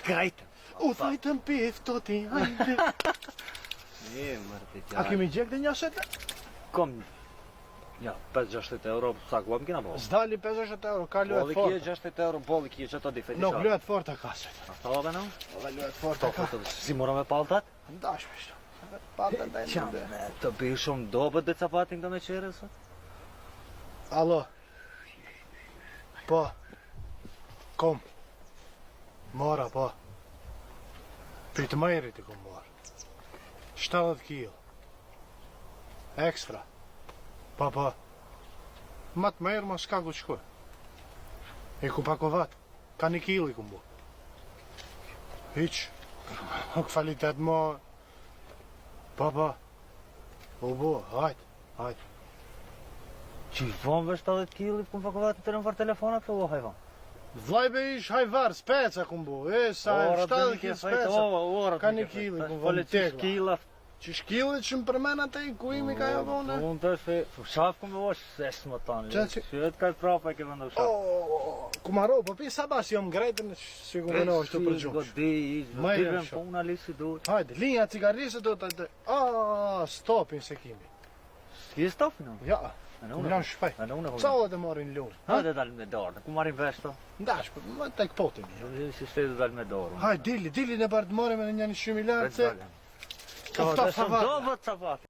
Grejtën. U thajtën pifto ti, hajde. A kemi gjek dhe një shetë? Kom, ja, 5-6 euro, sa ku më kena po? Zdali 50 euro, ka luet Bolli forta. kje 60 euro, bolli kje që të di feti Nuk luet forta ka shetë. A ta dhe në? Dhe luet forta ka. Si mora me paltat? Ndash me shto. Palta dhe Qa në dhe. me të bëj shumë dobet dhe capatin të me qere sot? Alo. Po. Kom. Mora, po. Për të majrit i kom marë. 70 kilo. Ekstra. Po, po. Ma të majrë ma s'ka ku qëkuj. E ku pakovat. Ka 1 kilo i kom bu. Hiq. Nuk kvalitet ma. Po, po. U bu, hajt, hajt. Që i vonve 70 kili, ku më pakovat të në var telefonat të o hajvan? Vlajbe ish hajvar, speca kum bu, sa 70 kilo speca. Ka 1 kilo kum bu në tegla. Kila. Që shkillit që më përmena të i ku imi ka jo vone? Unë të është, shaf ku me vosh, se s'më tani. Shyet ka prapa e ke vendu shaf. Ku maro, po pi sa bas jom grejtën, si ku mëno është të përgjumë. Godi, direm puna lisi duhet. Hajde, linja cigarisë do të... Stopin se kimi. S'ki stopin unë? Ja, ku mënon shpej. Ca o dhe marin lunë? Hajde dalë me dorë, ku marim vesh to? Ndash, më tek potin. Si shtetë dalë me dorë. Hajde, dili në bardë marim e në një 100 milarë, se... Ka të shumë dobet capat.